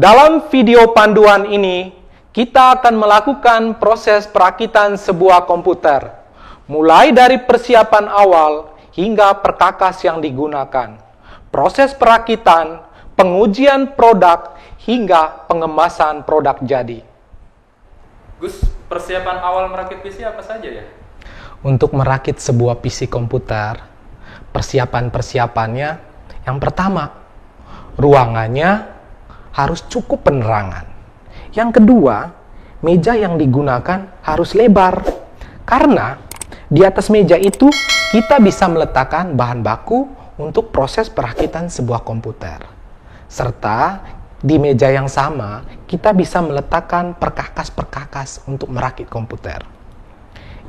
Dalam video panduan ini, kita akan melakukan proses perakitan sebuah komputer, mulai dari persiapan awal hingga perkakas yang digunakan, proses perakitan, pengujian produk, hingga pengemasan produk jadi. Gus, persiapan awal merakit PC apa saja ya? Untuk merakit sebuah PC komputer, persiapan-persiapannya yang pertama, ruangannya harus cukup penerangan. Yang kedua, meja yang digunakan harus lebar. Karena di atas meja itu kita bisa meletakkan bahan baku untuk proses perakitan sebuah komputer. Serta di meja yang sama, kita bisa meletakkan perkakas-perkakas untuk merakit komputer.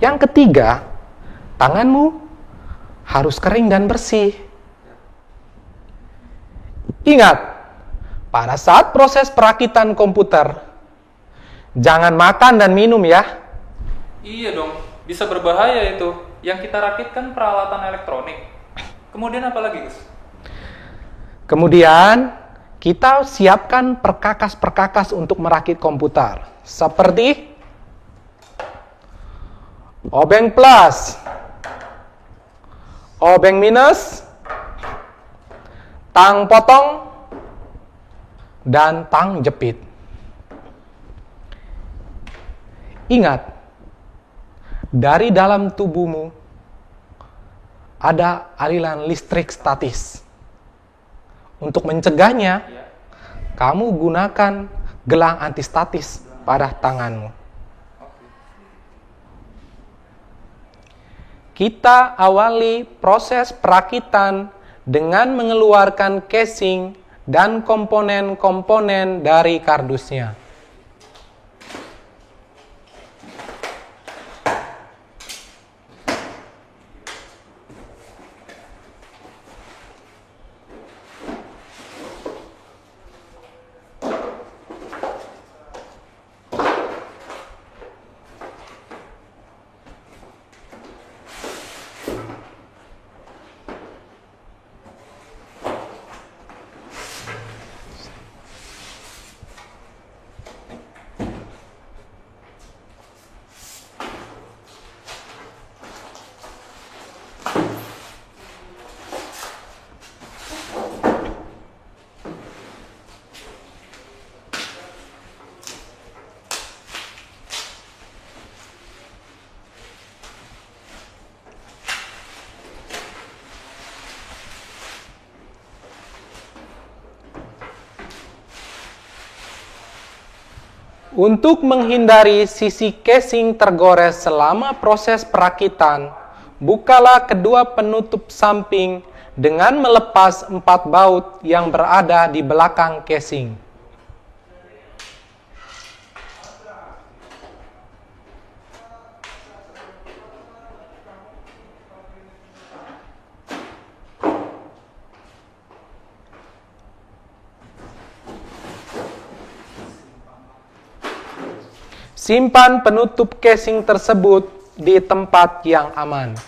Yang ketiga, tanganmu harus kering dan bersih. Ingat, pada saat proses perakitan komputer, jangan makan dan minum ya. Iya dong, bisa berbahaya itu. Yang kita rakit kan peralatan elektronik. Kemudian apa lagi, Gus? Kemudian, kita siapkan perkakas-perkakas untuk merakit komputer. Seperti obeng plus, obeng minus, tang potong, dan tang jepit. Ingat, dari dalam tubuhmu ada aliran listrik statis. Untuk mencegahnya, kamu gunakan gelang antistatis pada tanganmu. Kita awali proses perakitan dengan mengeluarkan casing dan komponen-komponen dari kardusnya. Untuk menghindari sisi casing tergores selama proses perakitan, bukalah kedua penutup samping dengan melepas 4 baut yang berada di belakang casing. Simpan penutup casing tersebut di tempat yang aman.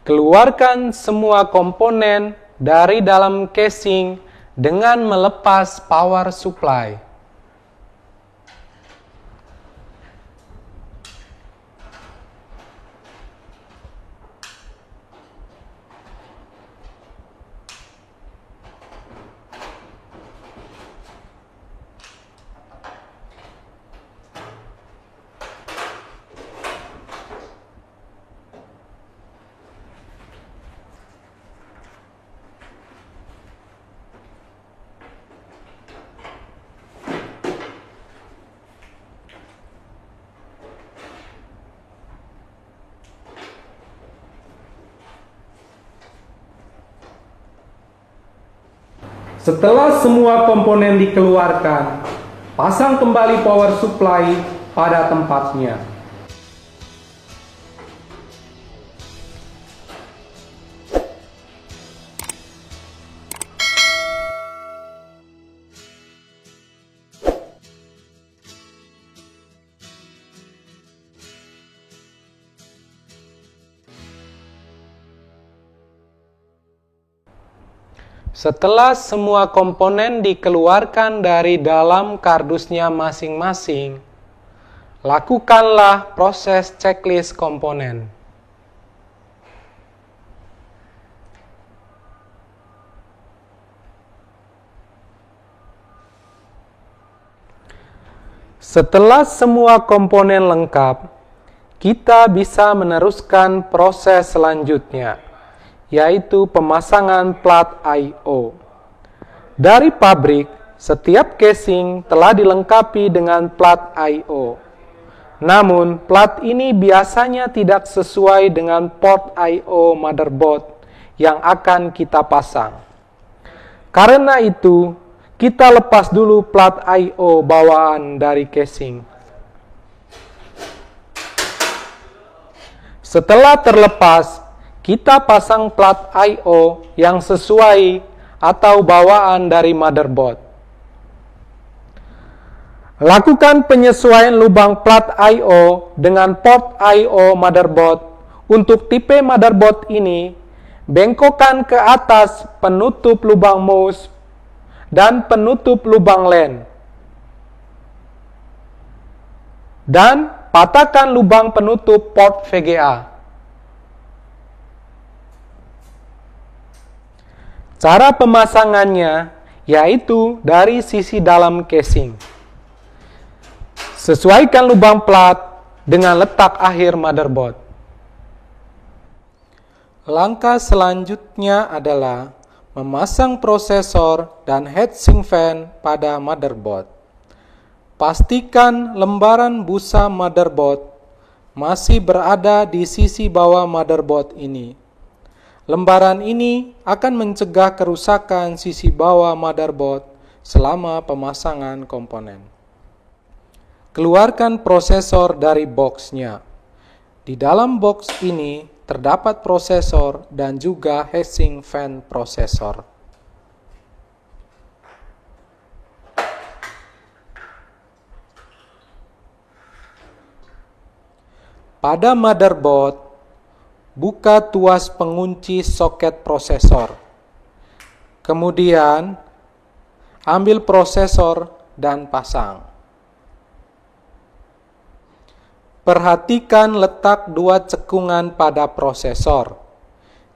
Keluarkan semua komponen dari dalam casing dengan melepas power supply. Setelah semua komponen dikeluarkan, pasang kembali power supply pada tempatnya. Setelah semua komponen dikeluarkan dari dalam kardusnya masing-masing, lakukanlah proses checklist komponen. Setelah semua komponen lengkap, kita bisa meneruskan proses selanjutnya, yaitu pemasangan plat I/O. Dari pabrik, setiap casing telah dilengkapi dengan plat I/O. Namun, plat ini biasanya tidak sesuai dengan port I/O motherboard yang akan kita pasang. Karena itu, kita lepas dulu plat I/O bawaan dari casing. Setelah terlepas, kita pasang plat I/O yang sesuai atau bawaan dari motherboard. Lakukan penyesuaian lubang plat I/O dengan port I/O motherboard. Untuk tipe motherboard ini, bengkokkan ke atas penutup lubang mouse dan penutup lubang LAN. Dan patahkan lubang penutup port VGA. Cara pemasangannya yaitu dari sisi dalam casing. Sesuaikan lubang plat dengan letak akhir motherboard. Langkah selanjutnya adalah memasang prosesor dan heatsink fan pada motherboard. Pastikan lembaran busa motherboard masih berada di sisi bawah motherboard ini. Lembaran ini akan mencegah kerusakan sisi bawah motherboard selama pemasangan komponen. Keluarkan prosesor dari boxnya. Di dalam box ini terdapat prosesor dan juga heatsink fan prosesor. Pada motherboard, buka tuas pengunci soket prosesor. Kemudian, ambil prosesor dan pasang. Perhatikan letak dua cekungan pada prosesor.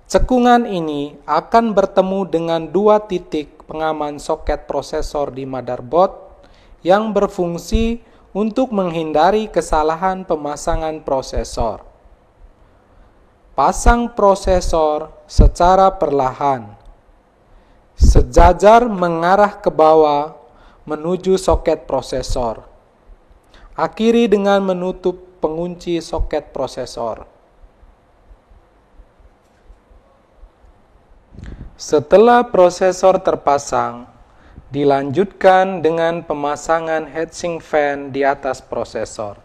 Cekungan ini akan bertemu dengan dua titik pengaman soket prosesor di motherboard yang berfungsi untuk menghindari kesalahan pemasangan prosesor. Pasang prosesor secara perlahan, sejajar mengarah ke bawah menuju soket prosesor. Akhiri dengan menutup pengunci soket prosesor. Setelah prosesor terpasang, dilanjutkan dengan pemasangan heatsink fan di atas prosesor.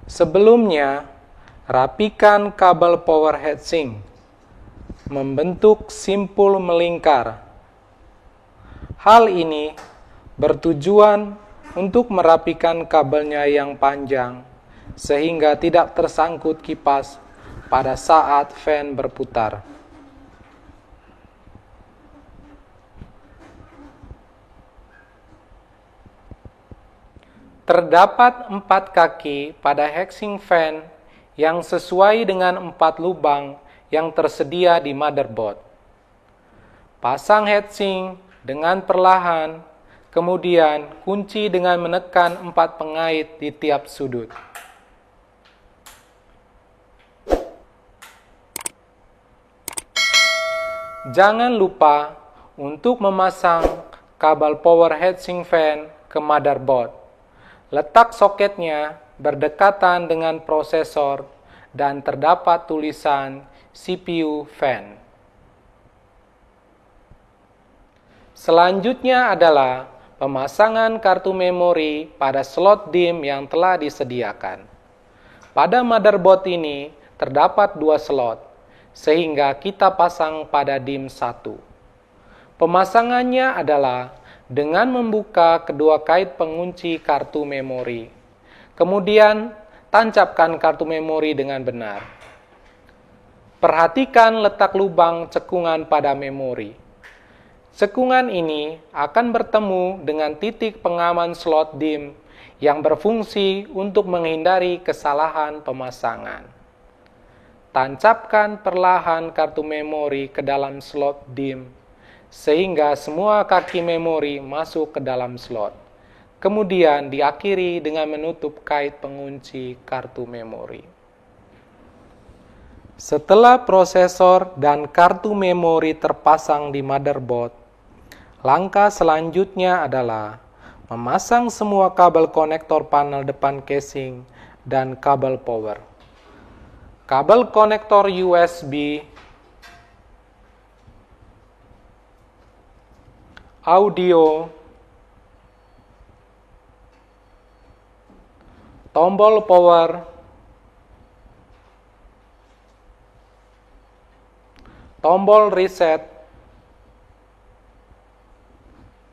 Sebelumnya, rapikan kabel power heatsink, membentuk simpul melingkar. Hal ini bertujuan untuk merapikan kabelnya yang panjang, sehingga tidak tersangkut kipas pada saat fan berputar. Terdapat 4 kaki pada heatsink fan yang sesuai dengan 4 lubang yang tersedia di motherboard. Pasang heatsink dengan perlahan, kemudian kunci dengan menekan 4 pengait di tiap sudut. Jangan lupa untuk memasang kabel power heatsink fan ke motherboard. Letak soketnya berdekatan dengan prosesor dan terdapat tulisan CPU fan. Selanjutnya adalah pemasangan kartu memori pada slot DIMM yang telah disediakan. Pada motherboard ini terdapat 2 slot, sehingga kita pasang pada DIMM 1. Pemasangannya adalah dengan membuka kedua kait pengunci kartu memori. Kemudian, tancapkan kartu memori dengan benar. Perhatikan letak lubang cekungan pada memori. Cekungan ini akan bertemu dengan titik pengaman slot DIMM yang berfungsi untuk menghindari kesalahan pemasangan. Tancapkan perlahan kartu memori ke dalam slot DIMM, sehingga semua kaki memori masuk ke dalam slot. Kemudian diakhiri dengan menutup kait pengunci kartu memori. Setelah prosesor dan kartu memori terpasang di motherboard, langkah selanjutnya adalah memasang semua kabel konektor panel depan casing dan kabel power. Kabel konektor USB, audio, tombol power, tombol reset,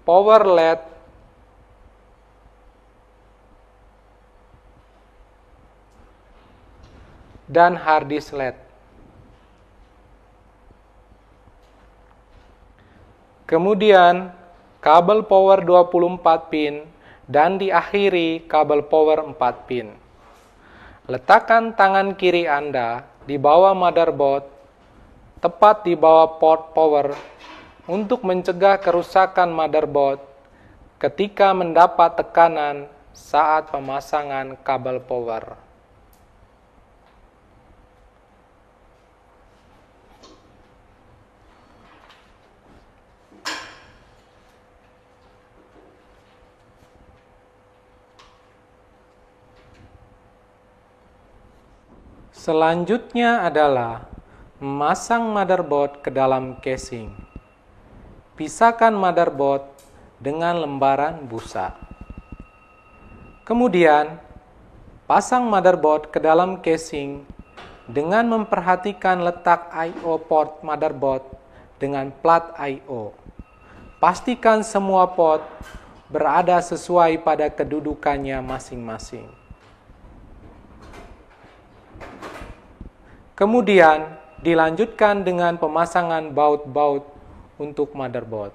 power LED, dan harddisk LED. Kemudian, kabel power 24 pin dan diakhiri kabel power 4 pin. Letakkan tangan kiri Anda di bawah motherboard, tepat di bawah port power, untuk mencegah kerusakan motherboard ketika mendapat tekanan saat pemasangan kabel power. Selanjutnya adalah memasang motherboard ke dalam casing. Pisahkan motherboard dengan lembaran busa. Kemudian, pasang motherboard ke dalam casing dengan memperhatikan letak I/O port motherboard dengan plat I/O. Pastikan semua port berada sesuai pada kedudukannya masing-masing. Kemudian, dilanjutkan dengan pemasangan baut-baut untuk motherboard.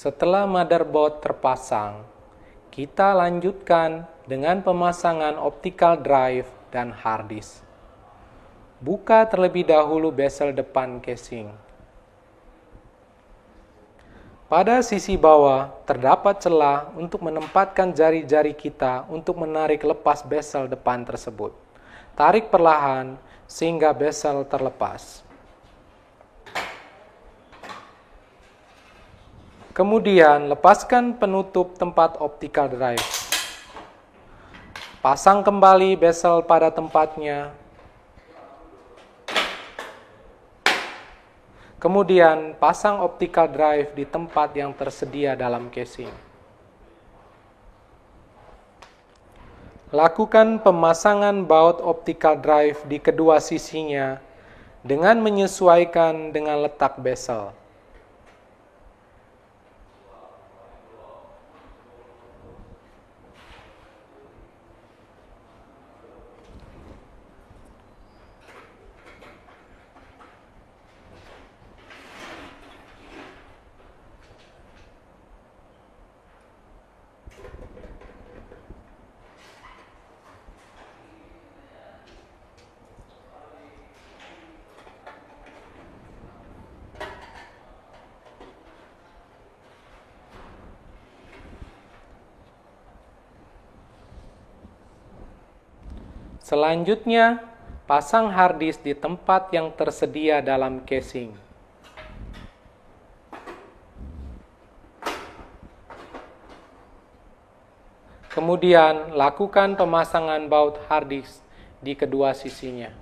Setelah motherboard terpasang, kita lanjutkan dengan pemasangan optical drive dan hard disk. Buka terlebih dahulu bezel depan casing. Pada sisi bawah terdapat celah untuk menempatkan jari-jari kita untuk menarik lepas bezel depan tersebut. Tarik perlahan sehingga bezel terlepas. Kemudian, lepaskan penutup tempat optical drive. Pasang kembali bezel pada tempatnya. Kemudian, pasang optical drive di tempat yang tersedia dalam casing. Lakukan pemasangan baut optical drive di kedua sisinya dengan menyesuaikan dengan letak bezel. Selanjutnya, pasang hard disk di tempat yang tersedia dalam casing. Kemudian, lakukan pemasangan baut hard disk di kedua sisinya.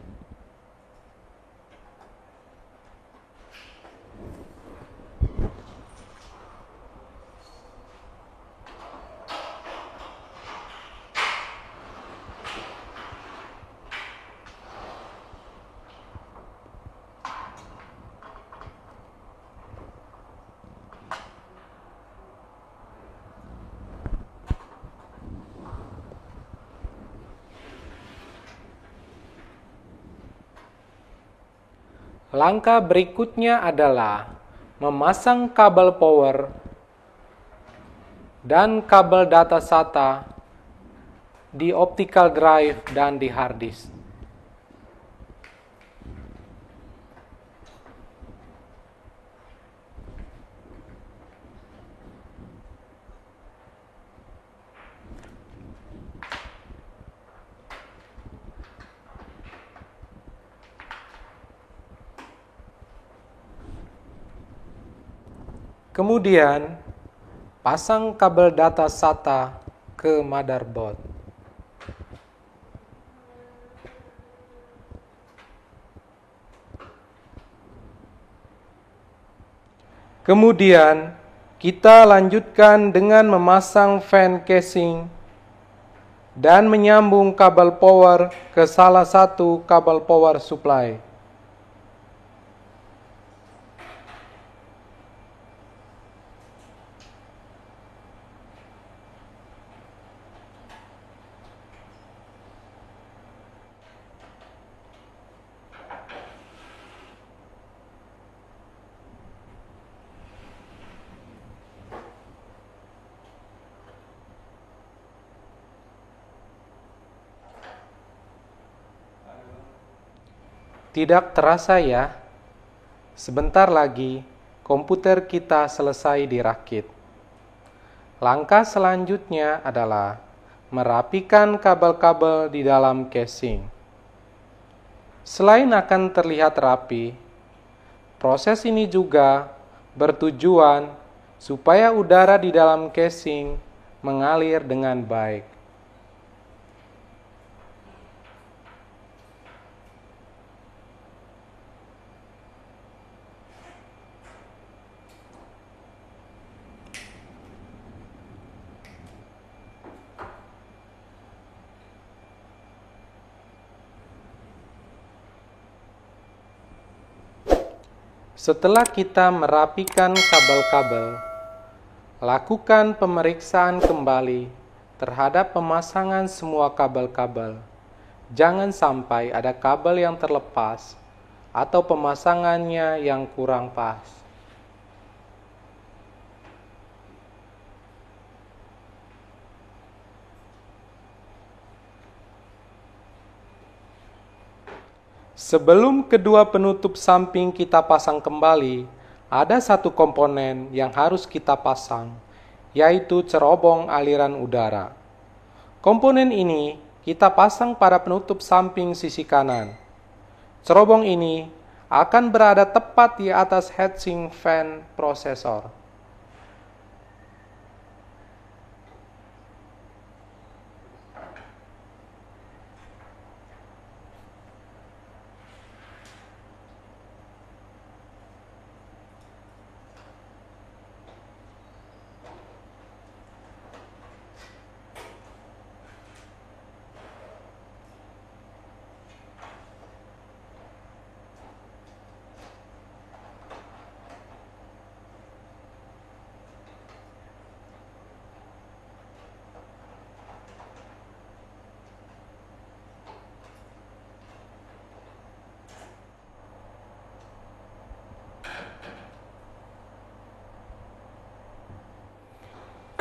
Langkah berikutnya adalah memasang kabel power dan kabel data SATA di optical drive dan di hard disk. Kemudian, pasang kabel data SATA ke motherboard. Kemudian, kita lanjutkan dengan memasang fan casing dan menyambung kabel power ke salah satu kabel power supply. Tidak terasa ya, sebentar lagi komputer kita selesai dirakit. Langkah selanjutnya adalah merapikan kabel-kabel di dalam casing. Selain akan terlihat rapi, proses ini juga bertujuan supaya udara di dalam casing mengalir dengan baik. Setelah kita merapikan kabel-kabel, lakukan pemeriksaan kembali terhadap pemasangan semua kabel-kabel. Jangan sampai ada kabel yang terlepas atau pemasangannya yang kurang pas. Sebelum kedua penutup samping kita pasang kembali, ada satu komponen yang harus kita pasang, yaitu cerobong aliran udara. Komponen ini kita pasang pada penutup samping sisi kanan. Cerobong ini akan berada tepat di atas heatsink fan prosesor.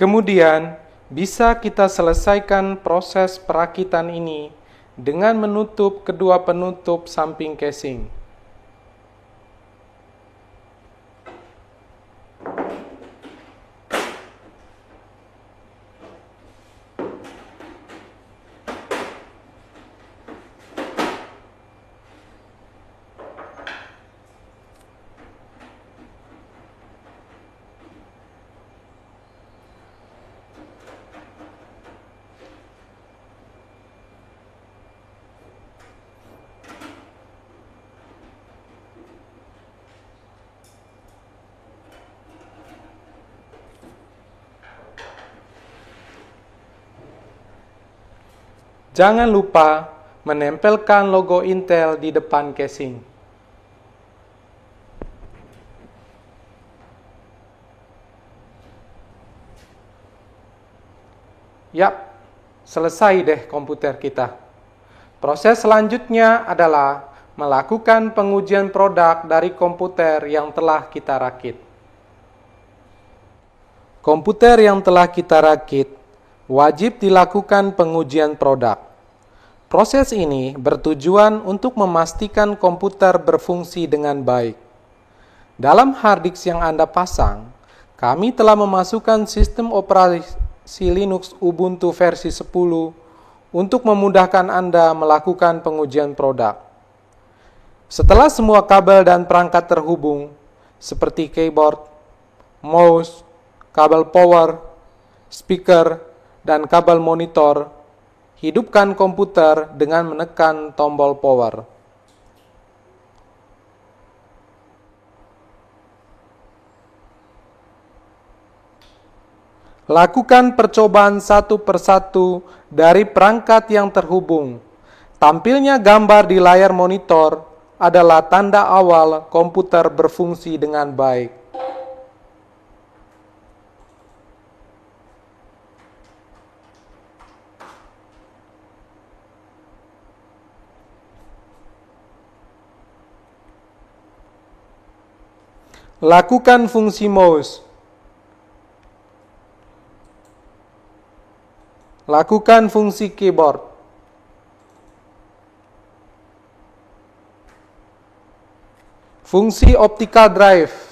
Kemudian, bisa kita selesaikan proses perakitan ini dengan menutup kedua penutup samping casing. Jangan lupa menempelkan logo Intel di depan casing. Yap, selesai deh komputer kita. Proses selanjutnya adalah melakukan pengujian produk dari komputer yang telah kita rakit. Komputer yang telah kita rakit wajib dilakukan pengujian produk. Proses ini bertujuan untuk memastikan komputer berfungsi dengan baik. Dalam harddisk yang Anda pasang, kami telah memasukkan sistem operasi Linux Ubuntu versi 10 untuk memudahkan Anda melakukan pengujian produk. Setelah semua kabel dan perangkat terhubung, seperti keyboard, mouse, kabel power, speaker, dan kabel monitor, hidupkan komputer dengan menekan tombol power. Lakukan percobaan satu persatu dari perangkat yang terhubung. Tampilnya gambar di layar monitor adalah tanda awal komputer berfungsi dengan baik. Lakukan fungsi mouse. Lakukan fungsi keyboard. Fungsi optical drive.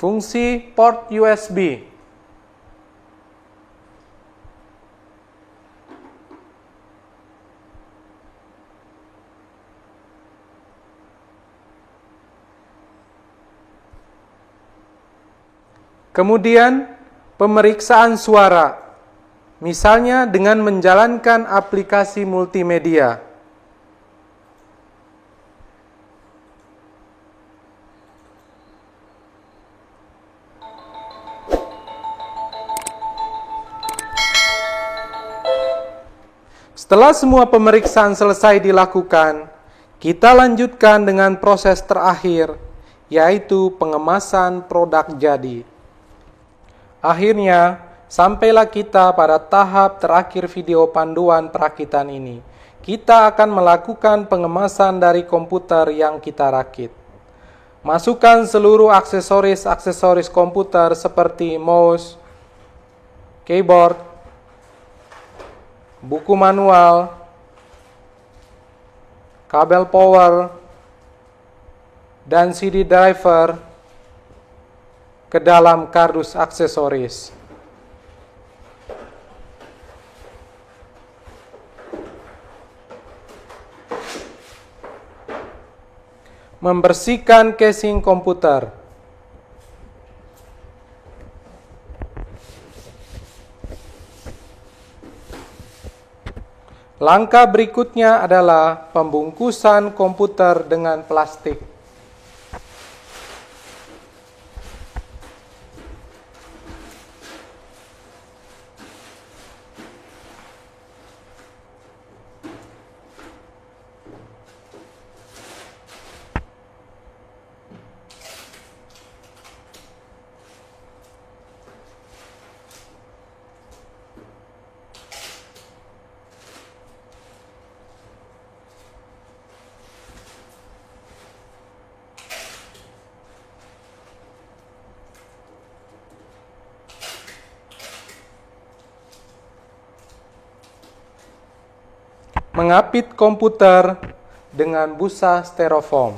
Fungsi port USB. Kemudian, pemeriksaan suara, misalnya dengan menjalankan aplikasi multimedia. Setelah semua pemeriksaan selesai dilakukan, kita lanjutkan dengan proses terakhir, yaitu pengemasan produk jadi. Akhirnya, sampailah kita pada tahap terakhir video panduan perakitan ini. Kita akan melakukan pengemasan dari komputer yang kita rakit. Masukkan seluruh aksesoris-aksesoris komputer seperti mouse, keyboard, buku manual, kabel power, dan CD driver ke dalam kardus aksesoris. Membersihkan casing komputer. Langkah berikutnya adalah pembungkusan komputer dengan plastik. Mengapit komputer dengan busa styrofoam.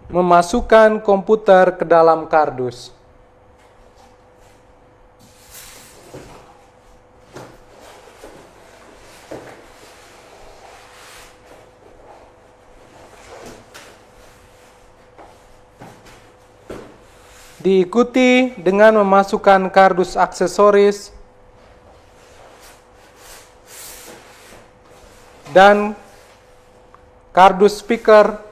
Memasukkan komputer ke dalam kardus. Diikuti dengan memasukkan kardus aksesoris dan kardus speaker.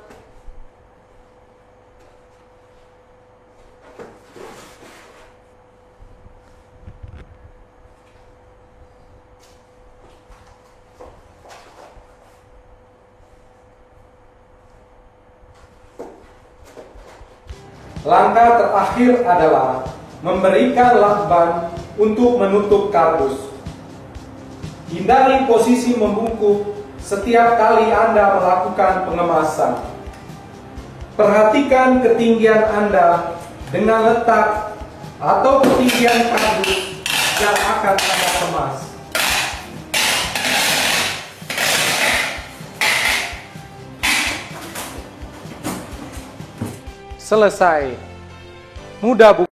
Langkah terakhir adalah memberikan lakban untuk menutup kardus. Hindari posisi membungkuk setiap kali Anda melakukan pengemasan. Perhatikan ketinggian Anda dengan letak atau ketinggian kardus yang akan Anda kemas. Selesai. Mudah bukan?